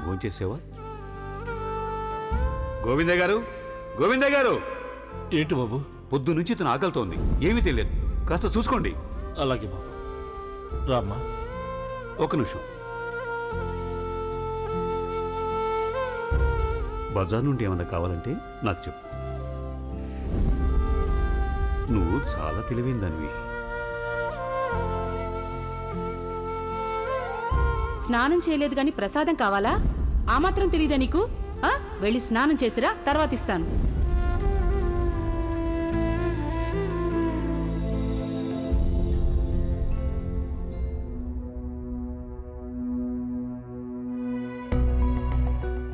భోంచేసావా? గోవిందయ్య గారు, గోవిందయ్య గారు! ఏంటి బాబు? పొద్దు నుంచి ఇతను ఆకలితోంది, ఏమీ తెలియదు. కాస్త చూసుకోండి. అలాగే బాబు. రామ్మా. ఒక నిమిషం. బజార్ నుండి ఏమన్నా కావాలంటే నాకు చెప్పు. నువ్వు చాలా తెలివైన దానివి. స్నానం చేయలేదు గాని ప్రసాదం కావాలా? ఆ మాత్రం తెలీదా నీకు? వెళ్ళి స్నానం చేసిరా, తర్వాత ఇస్తాను.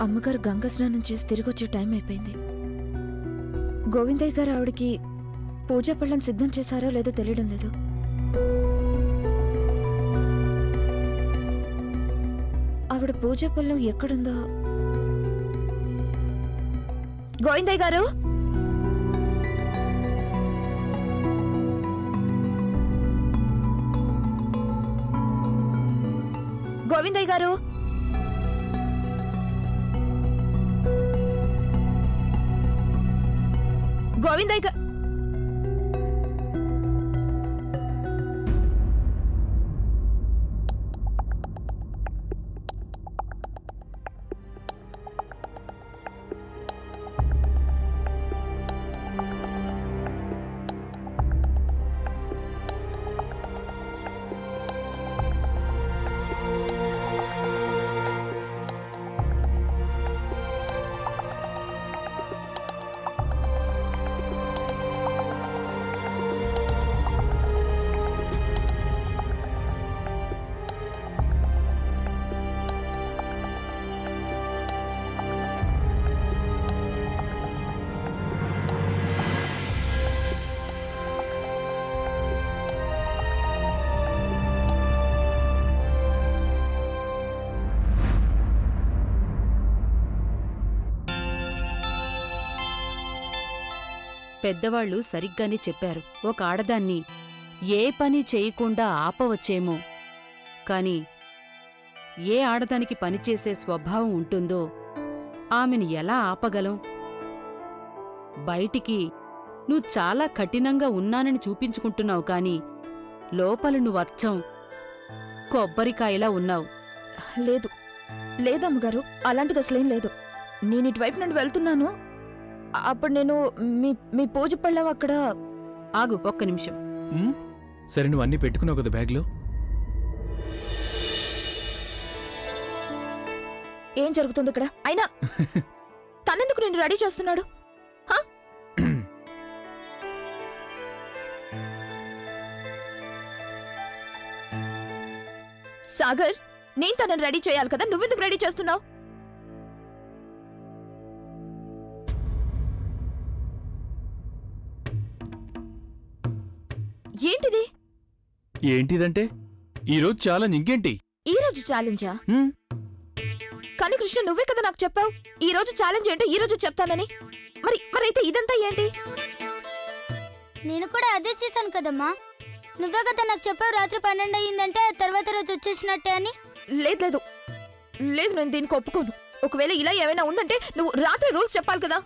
అమ్మగారు గంగా స్నానం చేసి తిరిగి వచ్చే టైం అయిపోయింది. గోవిందయ్య గారు ఆవిడకి పూజా పళ్ళని సిద్ధం చేశారో లేదో తెలియడం లేదు. ఆవిడ పూజా పళ్ళం ఎక్కడుందో. గోవిందయ్య గారు, గోవిందయ్య గారు, గోవిందయ్య గారు. పెద్దవాళ్లు సరిగ్గానే చెప్పారు. ఒక ఆడదాన్ని ఏ పని చేయకుండా ఆపవచ్చేమో, కాని ఏ ఆడదానికి పనిచేసే స్వభావం ఉంటుందో ఆమెను ఎలా ఆపగలం? బయటికి నువ్వు చాలా కఠినంగా ఉన్నానని చూపించుకుంటున్నావు, కాని లోపల నువ్వచ్చం కొబ్బరికాయలా ఉన్నావు. లేదు లేదమ్మగారు, అలాంటిది అసలేం లేదు. నేను ఇటువైపు నుండి వెళ్తున్నాను. అప్పుడు నేను మీ పూజ పళ్ళం అక్కడ. ఆగు ఒక్క నిమిషం. సరే, నువ్వు అన్నీ పెట్టుకున్నావు కదా బ్యాగ్లో? ఏం జరుగుతుంది ఇక్కడ? అయినా తనెందుకు నేను రెడీ చేస్తున్నాడు? సాగర్, నేను తనని రెడీ చేయాలి కదా, నువ్వెందుకు రెడీ చేస్తున్నావు? ఏంటిది? ఏంటిదంటే ఈరోజు ఛాలెంజ్. ఇంకేంటి ఈ రోజు ఛాలెంజా? కానీ కృష్ణ, నువ్వే కదా నాకు చెప్పావు ఈ రోజు ఛాలెంజ్ ఏంటో ఈ రోజు చెప్తానని. మరైతే ఇదంతా ఏంటి? నేను కూడా అదే చేశాను కదమ్మా. నువ్వే కదా నాకు చెప్పావు రాత్రి 12 అయ్యిందంటే తర్వాత రోజు వచ్చేసినట్టే అని. లేదు లేదు లేదు, నేను దీనికి ఒప్పుకోను. ఒకవేళ ఇలా ఏమైనా ఉందంటే నువ్వు రాత్రి రూల్స్ చెప్పాలి కదా.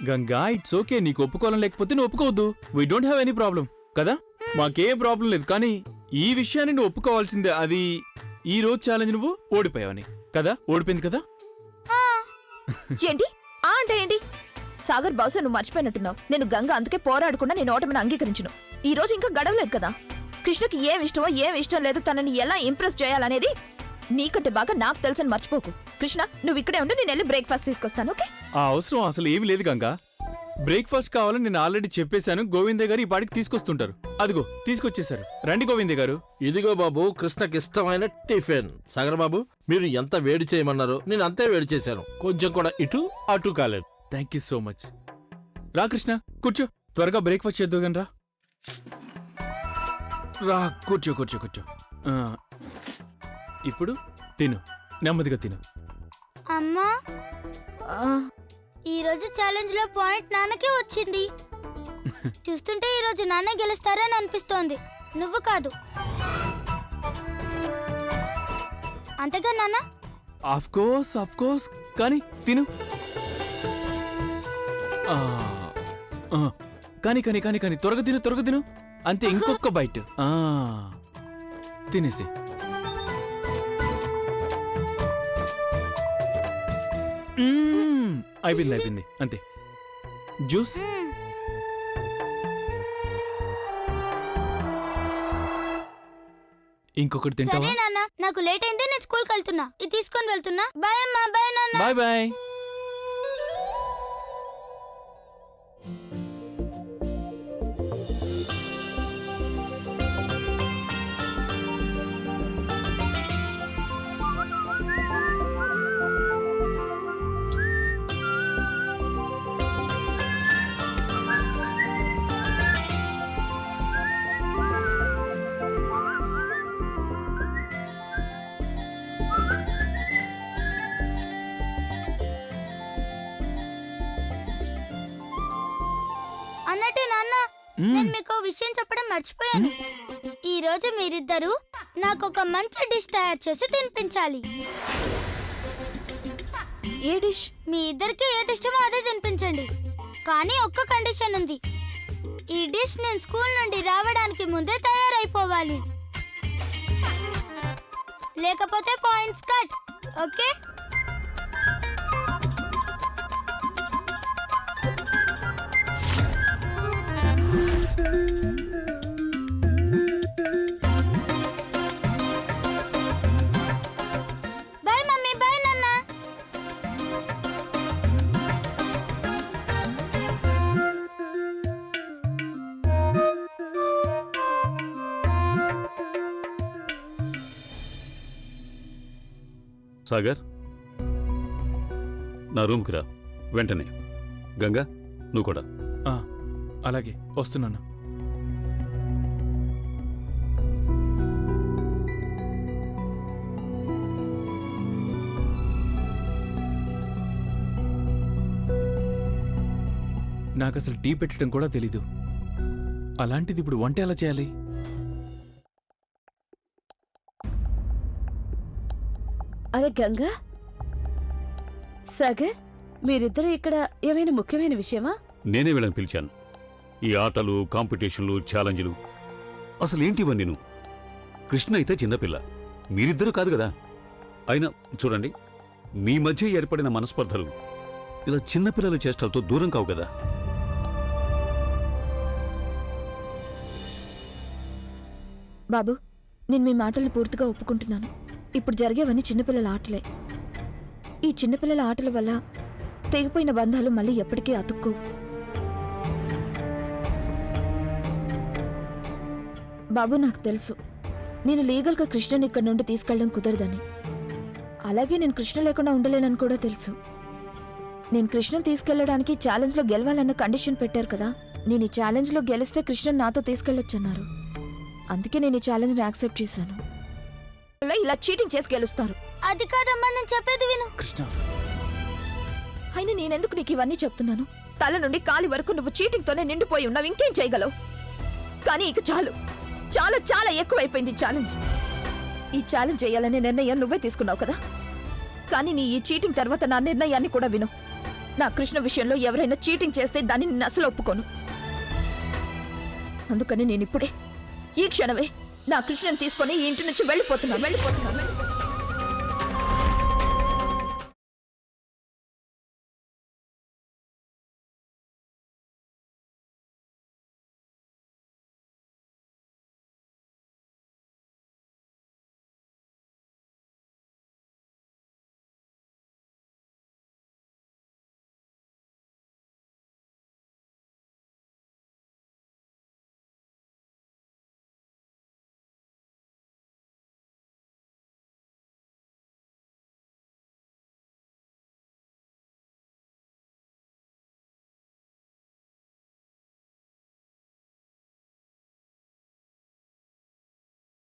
Ganga, it's okay. నీకు ఒప్పుకోవాలని లేకపోతే నువ్వు ఒప్పుకోవద్దు. We don't have any problem కదా, మాకేం ప్రాబ్లం లేదు. కానీ ఈ విషయాన్ని నువ్వు ఒప్పుకోవాల్సిందే. అది ఈ రోజు ఛాలెంజ్ నువ్వు ఓడిపోయావని కదా. ఓడిపోయింది కదా. ఏంటి ఆ అంటే ఏంటి? సాగర్, బహుశా నువ్వు మర్చిపోయినట్టున్నావు. నేను గంగ అందుకే పోరాడకుండా నేను ఓటమిని అంగీకరించను. ఈ రోజు ఇంకా గడవలేదు కదా. కృష్ణకి ఏం ఇష్టమో ఏం ఇష్టం లేదు, తనని ఎలా ఇంప్రెస్ చేయాలనేది నీకంటే బాగా నాకు తెలుసని మర్చిపోకు. కృష్ణ, నువ్వు ఇక్కడే ఉండి నేను వెళ్ళి బ్రేక్ఫాస్ట్ తీసుకొస్తాను. ఓకే? ఆ అవసరం అసలు ఏమి లేదు గంగా. బ్రేక్ఫాస్ట్ కావాలని నేను ఆల్రెడీ చెప్పేశాను. గోవిందయ్య గారు ఈ పాటికి తీసుకొస్తుంటారు. అదిగో తీసుకొచ్చేశారు. రండి గోవిందయ్య గారు. ఇదిగో బాబు, కృష్ణకి ఇష్టమైన టిఫిన్. సాగర్ బాబు, మీరు ఎంత వేడి చేయమన్నారో నేను అంతే వేడి చేశాను. కొంచెం కూడా ఇటు అటు కాలేదు. Thank you so much. రా కృష్ణ, కూర్చో. త్వరగా బ్రేక్ఫాస్ట్ చేద్దాం కానీ రా. కూర్చో కూర్చో కూర్చో. ఇప్పుడు తిను, నెమ్మదిగా తిను. అమ్మా, ఈ రోజు ఛాలెంజ్ లో పాయింట్ నాన్నకే వచ్చింది. చూస్తుంటే ఈ రోజు నాన్న గెలుస్తారని అనిపిస్తోంది, నువ్వు కాదు. అంతేగా నాన్న? ఆఫ్ కోర్స్ కానీ తిను ఆ, ఆ, కానీ త్వరగా తిను అంతే ఇంకొక బైట్ తినేసి అయిపోయింది అంతే జ్యూస్ ఇంకొకటి సరే తింటావా నాన్న, నాకు లేట్ అయింది, నేను స్కూల్కి వెళ్తున్నా. ఇది తీసుకొని వెళ్తున్నా. బాయ్ అమ్మా, బాయ్ నాన్న. బాయ్ బాయ్ అన్నట్టు నాన్న, నేను మీకు ఒక విషయం చెప్పడం మర్చిపోయాను. ఈ రోజు మీరిద్దరూ నాకు ఒక మంచి డిష్ తయారు చేసి తినిపించాలి. ఏ డిష్? మీ ఇద్దరికి ఏది ఇష్టమో అదే తినిపించండి. కానీ ఒక్క కండిషన్ ఉంది. ఈ డిష్ నేను స్కూల్ నుండి రావడానికి ముందే తయారైపోవాలి. లేకపోతే points cut. Okay? Bye mummy, bye నాన్న. సాగర్, నా రూమ్కి రా వెంటనే. గంగా, నువ్వు కూడా. అలాగే వస్తున్నాను. నాకు అసలు టీ పెట్టడం కూడా తెలీదు. అలాంటిది ఇప్పుడు వంట ఎలా చేయాలి? అరే గంగా, సాగర్, మీరిద్దరూ ఇక్కడ ఏమైనా ముఖ్యమైన విషయమా? నేనే వీళ్ళని పిలిచాను. ఈ ఆటలు, కాంపిటీషన్లు, ఛాలెంజ్లు అసలు ఏంటివన్నీ? నేను కృష్ణ అయితే చిన్నపిల్ల, మీరిద్దరూ కాదు కదా. అయినా చూడండి, మీ మధ్య ఏర్పడిన మనస్పర్ధలు ఇలా చిన్నపిల్లల చేష్టలతో దూరం కావు కదా. బాబు, నేను మీ మాటలు పూర్తిగా ఒప్పుకుంటున్నాను. ఇప్పుడు జరిగేవన్నీ చిన్నపిల్లల ఆటలే. ఈ చిన్నపిల్లల ఆటల వల్ల తెగిపోయిన బంధాలు మళ్ళీ ఎప్పటికీ అతుక్కోవు. బాబు, నాకు తెలుసు నేను లీగల్గా కృష్ణని ఇక్కడి నుండి తీసుకెళ్ళడం కుదరదని. అలాగే నేను కృష్ణ లేకుండా ఉండలేనని కూడా తెలుసు. నేను కృష్ణను తీసుకెళ్లడానికి ఛాలెంజ్లో గెలవాలన్న కండిషన్ పెట్టారు కదా. నేను ఈ ఛాలెంజ్లో గెలిస్తే కృష్ణన్ నాతో తీసుకెళ్లొచ్చన్నారు. అందుకే నేను ఈ ఛాలెంజ్ని యాక్సెప్ట్ చేశాను. ఇలా చీటింగ్ చేసి గెలుస్తారు. అది కాదమ్మా, నేను చెప్పేది విను. కృష్ణ, అయినా నేనెందుకు నీకు ఇవన్నీ చెప్తున్నాను? తల నుండి కాలి వరకు నువ్వు చీటింగ్తోనే నిండిపోయి ఉన్నావు. ఇంకేం చేయగలవు? కానీ ఇక చాలు, చాలా చాలా ఎక్కువైపోయింది ఛాలెంజ్. ఈ ఛాలెంజ్ చేయాలనే నిర్ణయం నువ్వే తీసుకున్నావు కదా. కానీ నీ ఈ చీటింగ్ తర్వాత నా నిర్ణయాన్ని కూడా విను. నా కృష్ణ విషయంలో ఎవరైనా చీటింగ్ చేస్తే దాన్ని నేను అసలు ఒప్పుకోను. అందుకని నేను ఇప్పుడే, ఈ క్షణమే నా కృష్ణను తీసుకొని ఈ ఇంటి నుంచి వెళ్ళిపోతున్నా.